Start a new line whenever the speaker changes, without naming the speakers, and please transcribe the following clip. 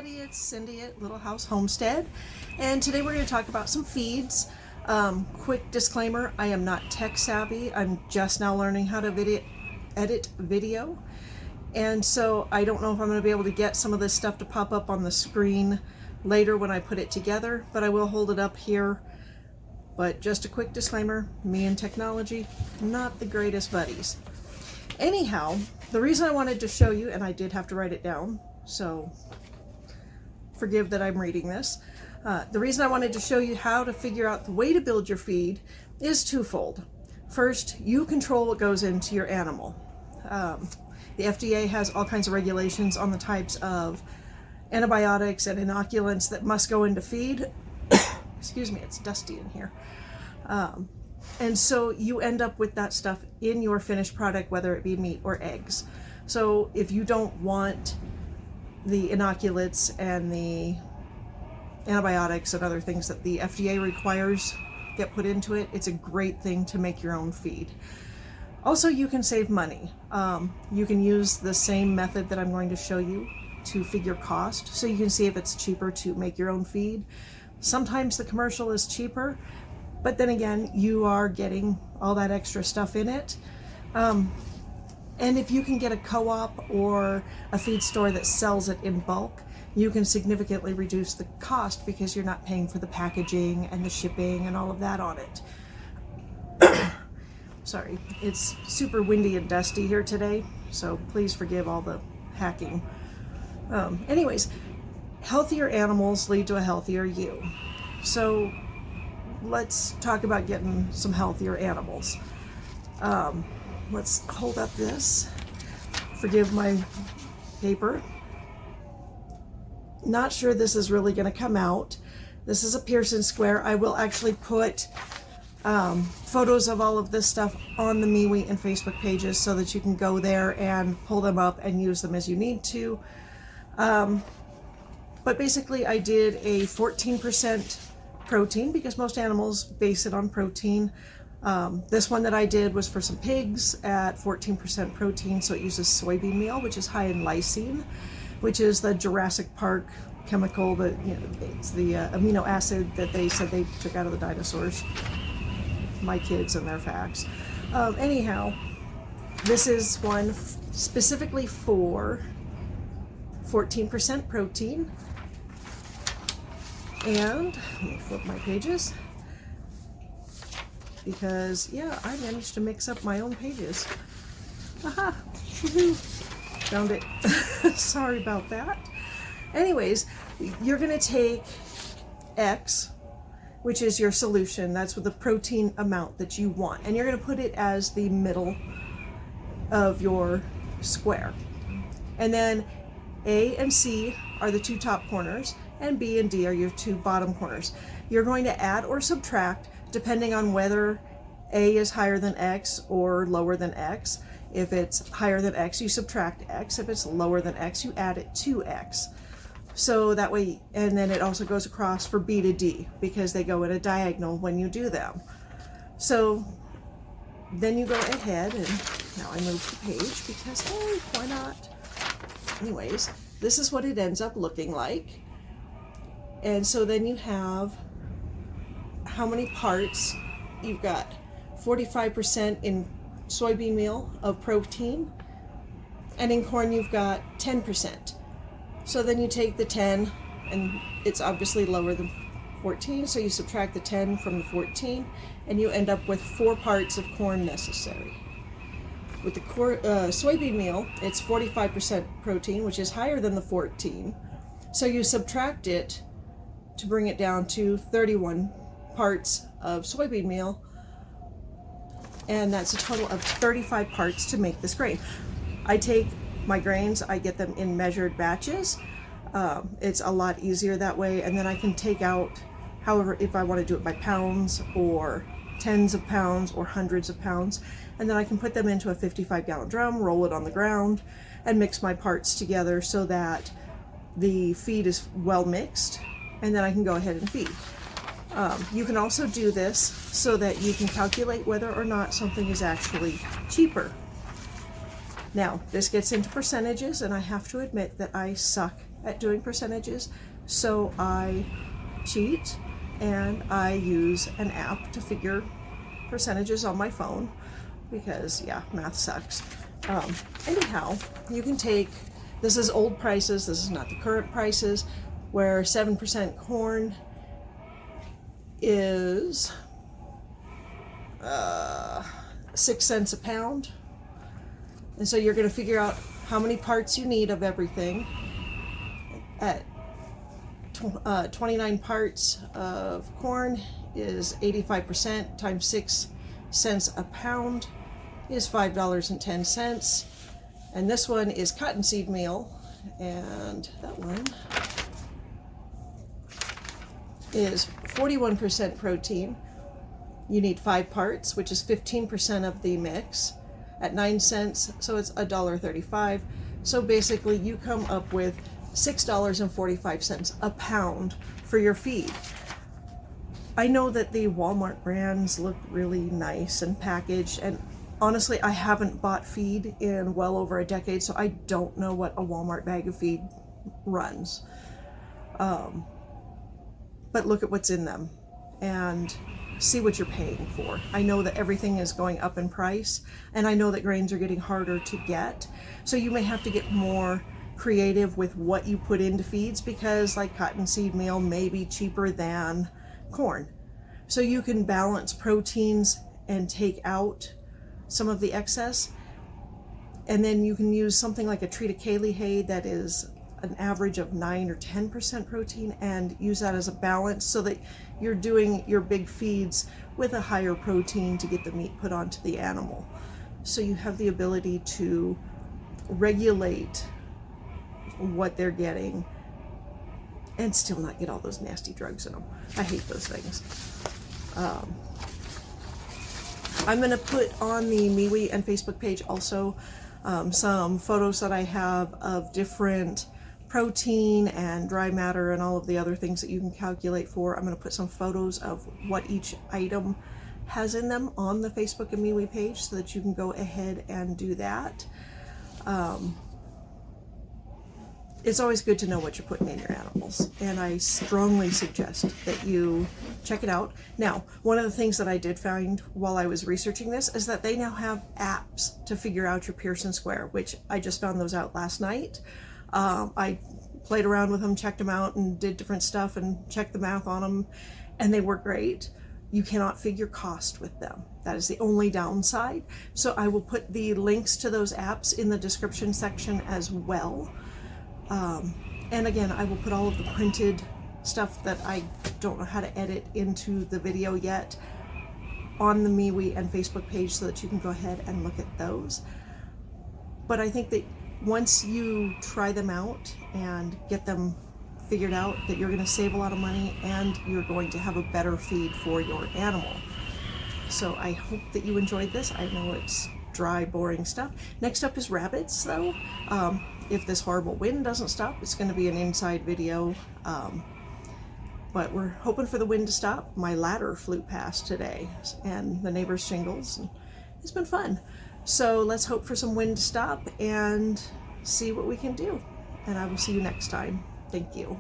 everybody, it's Cindy at Little House Homestead, and today we're going to talk about some feeds. Quick disclaimer, I am not tech savvy. I'm just now learning how to edit video, and so I don't know if I'm going to be able to get some of this stuff to pop up on the screen later when I put it together, but I will hold it up here. But just a quick disclaimer, me and technology, not the greatest buddies. Anyhow, the reason I wanted to show you, and I did have to write it down, so forgive that I'm reading this. The reason I wanted to show you how to figure out the way to build your feed is twofold. First, you control what goes into your animal. The FDA has all kinds of regulations on the types of antibiotics and inoculants that must go into feed. Excuse me, it's dusty in here. And so you end up with that stuff in your finished product, whether it be meat or eggs. So if you don't want the inoculates and the antibiotics and other things that the FDA requires get put into it, it's a great thing to make your own feed. Also, you can save money. You can use the same method that I'm going to show you to figure cost, so you can see if it's cheaper to make your own feed. Sometimes the commercial is cheaper, but then again, you are getting all that extra stuff in it. And if you can get a co-op or a feed store that sells it in bulk, you can significantly reduce the cost because you're not paying for the packaging and the shipping and all of that on it. Sorry, it's super windy and dusty here today, so please forgive all the hacking. Anyways, healthier animals lead to a healthier you. So let's talk about getting some healthier animals. Let's hold up this. Forgive my paper. Not sure this is really going to come out. This is a Pearson square. I will actually put photos of all of this stuff on the MeWe and Facebook pages so that you can go there and pull them up and use them as you need to. But basically I did a 14% protein because most animals base it on protein. This one that I did was for some pigs at 14% protein, so it uses soybean meal, which is high in lysine, which is the Jurassic Park chemical that, you know, it's the amino acid that they said they took out of the dinosaurs. My kids and their facts. Anyhow, this is one specifically for 14% protein. And let me flip my pages, because yeah, I managed to mix up my own pages. Aha! Woohoo! Found it. Sorry about that. Anyways, you're going to take X, which is your solution. That's with the protein amount that you want, and you're going to put it as the middle of your square. And then A and C are the two top corners, and B and D are your two bottom corners. You're going to add or subtract depending on whether A is higher than X or lower than X. If it's higher than X, you subtract X. If it's lower than X, you add it to X. So that way, and then it also goes across for B to D because they go in a diagonal when you do them. So then you go ahead, and now I move the page because, hey, why not? Anyways, this is what it ends up looking like. And so then you have how many parts. You've got 45% in soybean meal of protein, and in corn you've got 10%. So then you take the 10, and it's obviously lower than 14, so you subtract the 10 from the 14, and you end up with 4 parts of corn necessary. With the soybean meal, it's 45% protein, which is higher than the 14, so you subtract it to bring it down to 31 parts of soybean meal, and that's a total of 35 parts to make this grain. I take my grains, I get them in measured batches. It's a lot easier that way, and then I can take out, however, if I want to do it by pounds or tens of pounds or hundreds of pounds, and then I can put them into a 55-gallon drum, roll it on the ground, and mix my parts together so that the feed is well mixed, and then I can go ahead and feed. You can also do this so that you can calculate whether or not something is actually cheaper. Now, this gets into percentages, and I have to admit that I suck at doing percentages, so I cheat and I use an app to figure percentages on my phone because, yeah, math sucks. Anyhow, you can take, this is old prices, this is not the current prices, where 7% corn is 6 cents a pound. And so you're going to figure out how many parts you need of everything. At 29 parts of corn is 85% times 6 cents a pound is $5.10. And this one is cottonseed meal, and that one is 41% protein. You need 5 parts, which is 15% of the mix at 9 cents, so it's $1.35. So basically you come up with $6.45 a pound for your feed. I know that the Walmart brands look really nice and packaged, and honestly, I haven't bought feed in well over a decade, so I don't know what a Walmart bag of feed runs. But look at what's in them and see what you're paying for. I know that everything is going up in price, and I know that grains are getting harder to get, so you may have to get more creative with what you put into feeds, because like cottonseed meal may be cheaper than corn. So you can balance proteins and take out some of the excess, and then you can use something like a triticale hay that is an average of 9 or 10% protein, and use that as a balance so that you're doing your big feeds with a higher protein to get the meat put onto the animal. So you have the ability to regulate what they're getting and still not get all those nasty drugs in them. I hate those things. I'm going to put on the MeWe and Facebook page also some photos that I have of different protein and dry matter and all of the other things that you can calculate for. I'm going to put some photos of what each item has in them on the Facebook and MeWe page so that you can go ahead and do that. It's always good to know what you're putting in your animals, and I strongly suggest that you check it out. Now, one of the things that I did find while I was researching this is that they now have apps to figure out your Pearson square, which I just found those out last night. I played around with them, checked them out, and did different stuff and checked the math on them, and they work great. You cannot figure cost with them. That is the only downside. So I will put the links to those apps in the description section as well. And again, I will put all of the printed stuff that I don't know how to edit into the video yet on the MeWe and Facebook page so that you can go ahead and look at those. But I think that once you try them out and get them figured out, that you're going to save a lot of money and you're going to have a better feed for your animal. So I hope that you enjoyed this. I know it's dry, boring stuff. Next up is rabbits, though. If this horrible wind doesn't stop, it's going to be an inside video. But we're hoping for the wind to stop. My ladder flew past today and the neighbor's shingles, and it's been fun. So let's hope for some wind to stop and see what we can do. And I will see you next time. Thank you.